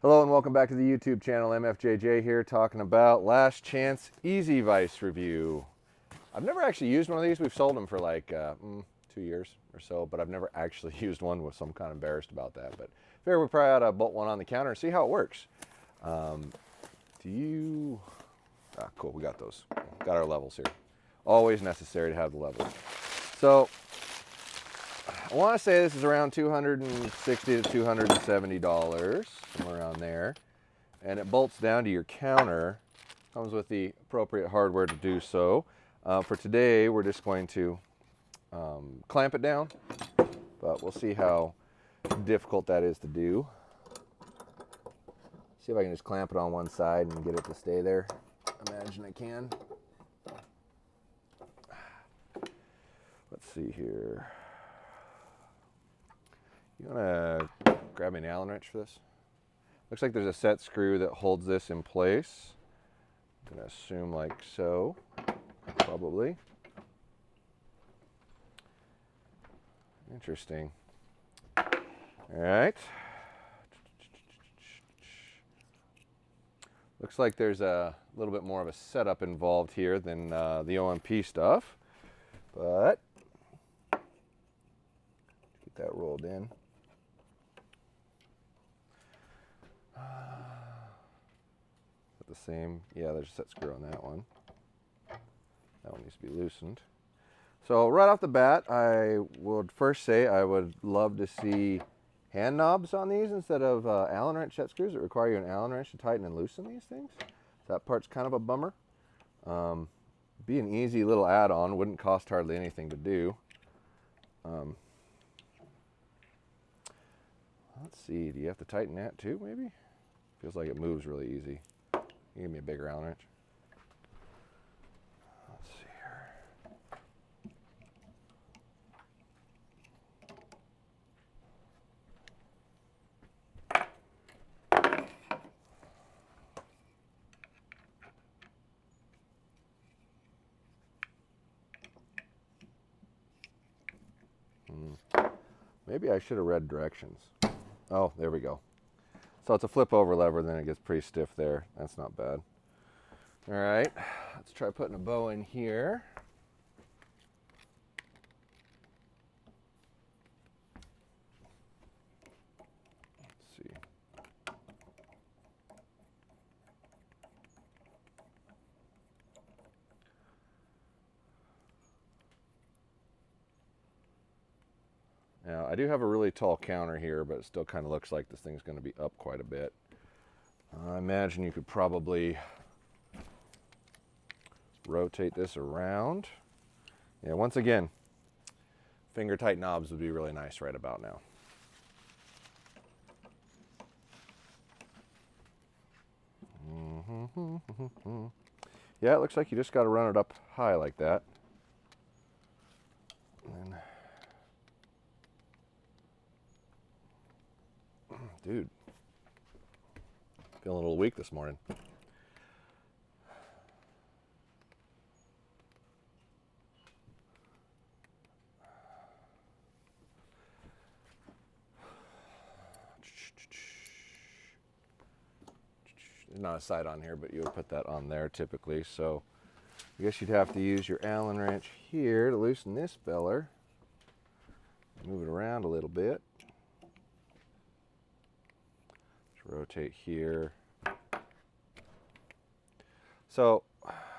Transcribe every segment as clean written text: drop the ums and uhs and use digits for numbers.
Hello and welcome back to the YouTube channel. MFJJ here, talking about Last Chance Easy Vise review. I've never actually used one of these. We've sold them for like 2 years or so, but I've never actually used one, so I'm kind of embarrassed about that. But figure we probably ought to bolt one on the counter and see how it works. Cool, we got those. Got our levels here. Always necessary to have the levels. So I want to say this is around $260 to $270, somewhere around there. And it bolts down to your counter. Comes with the appropriate hardware to do so. For today, we're just going to clamp it down, but we'll see how difficult that is to do. See if I can just clamp it on one side and get it to stay there. Imagine I can. Let's see here. You want to grab me an Allen wrench for this? Looks like there's a set screw that holds this in place. I'm going to assume like so, probably. Interesting. All right. Looks like there's a little bit more of a setup involved here than the OMP stuff, but get that rolled in. The same, yeah, there's a set screw on that one. That one needs to be loosened. So right off the bat, I would first say I would love to see hand knobs on these instead of Allen wrench set screws that require you an Allen wrench to tighten and loosen these things. That part's kind of a bummer. Be an easy little add-on, wouldn't cost hardly anything to do. Let's see, do you have to tighten that too, maybe? Feels like it moves really easy. You give me a bigger Allen wrench. Let's see here. Maybe I should have read directions. Oh, there we go. So it's a flip over lever, then it gets pretty stiff there. That's not bad. All right, let's try putting a bow in here. Let's see. Now, I do have a really tall counter here, but it still kind of looks like this thing's going to be up quite a bit. I imagine you could probably rotate this around. Yeah, once again, finger tight knobs would be really nice right about now. Yeah, it looks like you just got to run it up high like that. And dude, feeling a little weak this morning. There's not a sight on here, but you would put that on there typically. So I guess you'd have to use your Allen wrench here to loosen this beller. Move it around a little bit. Rotate here. So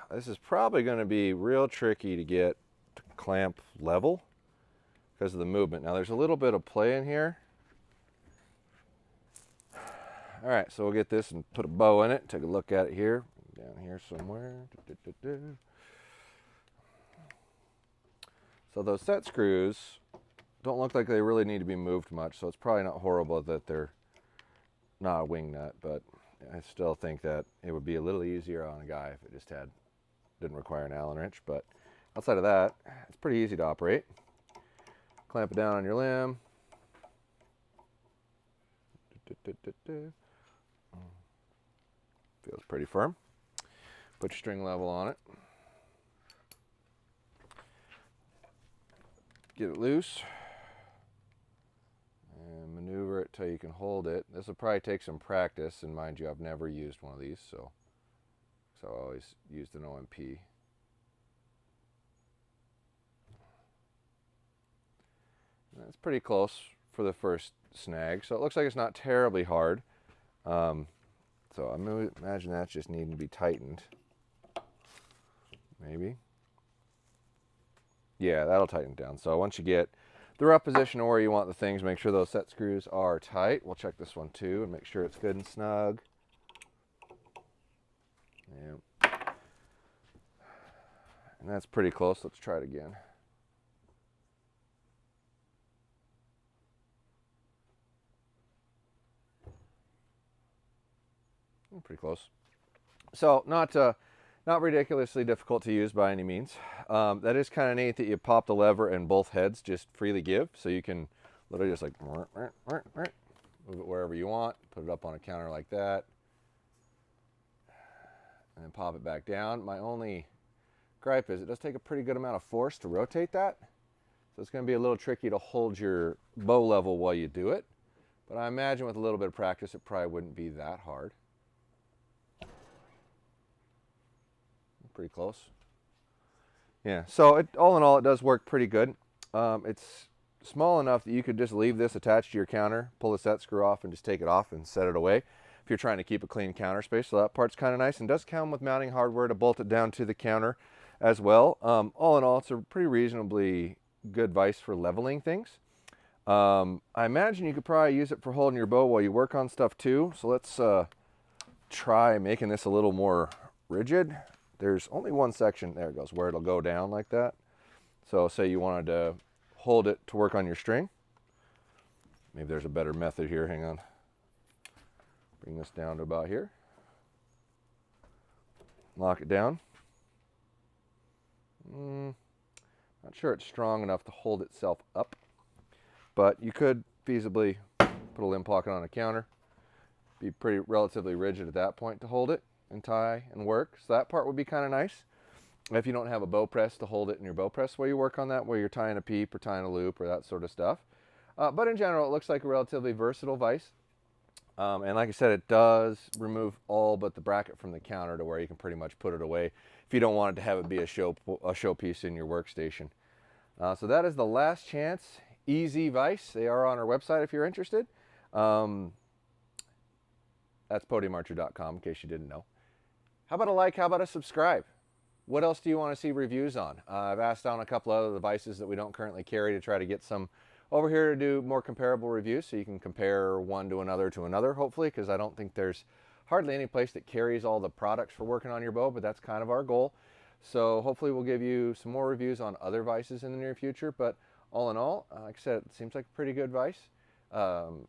this is probably going to be real tricky to get to clamp level because of the movement. Now there's a little bit of play in here. All right, so we'll get this and put a bow in it. Take a look at it here, down here somewhere. So those set screws don't look like they really need to be moved much, so it's probably not horrible that they're not a wing nut, but I still think that it would be a little easier on a guy if it just didn't require an Allen wrench. But outside of that, it's pretty easy to operate. Clamp it down on your limb. Feels pretty firm. Put your string level on it. Get it loose and maneuver it until you can hold it. This will probably take some practice, and mind you, I've never used one of these, so I always used an OMP. And that's pretty close for the first snag, so it looks like it's not terribly hard. So I'm going to imagine that's just needing to be tightened. Maybe. Yeah, that'll tighten down. So once you get the rough position of where you want the things, make sure those set screws are tight. We'll check this one too and make sure it's good and snug. Yeah. And that's pretty close. Let's try it again. Pretty close. So not ridiculously difficult to use by any means. That is kind of neat that you pop the lever and both heads just freely give, so you can literally just like move it wherever you want, put it up on a counter like that, and then pop it back down. My only gripe is it does take a pretty good amount of force to rotate that, so it's going to be a little tricky to hold your bow level while you do it, but I imagine with a little bit of practice it probably wouldn't be that hard. Pretty close. Yeah, so all in all, it does work pretty good. It's small enough that you could just leave this attached to your counter, pull the set screw off, and just take it off and set it away if you're trying to keep a clean counter space. So that part's kind of nice, and does come with mounting hardware to bolt it down to the counter as well. All in all, it's a pretty reasonably good vise for leveling things. I imagine you could probably use it for holding your bow while you work on stuff too. So let's try making this a little more rigid. There's only one section, there it goes, where it'll go down like that. So say you wanted to hold it to work on your string. Maybe there's a better method here, hang on. Bring this down to about here. Lock it down. Not sure it's strong enough to hold itself up, but you could feasibly put a limb pocket on a counter. Be pretty relatively rigid at that point to hold it and tie and work. So that part would be kind of nice if you don't have a bow press to hold it in your bow press while you work on that, where you're tying a peep or tying a loop or that sort of stuff. But in general, it looks like a relatively versatile vise. And like I said, it does remove all but the bracket from the counter to where you can pretty much put it away if you don't want it to have it be a showpiece in your workstation. So that is the Last Chance Easy Vise. They are on our website if you're interested. That's podiumarcher.com in case you didn't know. How about a like? How about a subscribe? What else do you want to see reviews on? I've asked on a couple other devices that we don't currently carry to try to get some over here to do more comparable reviews, so you can compare one to another, hopefully, because I don't think there's hardly any place that carries all the products for working on your bow, but that's kind of our goal. So hopefully we'll give you some more reviews on other vices in the near future, but all in all, like I said, it seems like a pretty good vise. Follow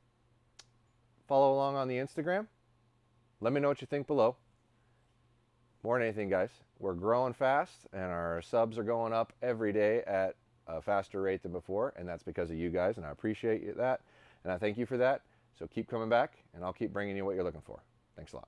along on the Instagram. Let me know what you think below. More than anything, guys, we're growing fast, and our subs are going up every day at a faster rate than before, and that's because of you guys, and I appreciate that, and I thank you for that. So keep coming back, and I'll keep bringing you what you're looking for. Thanks a lot.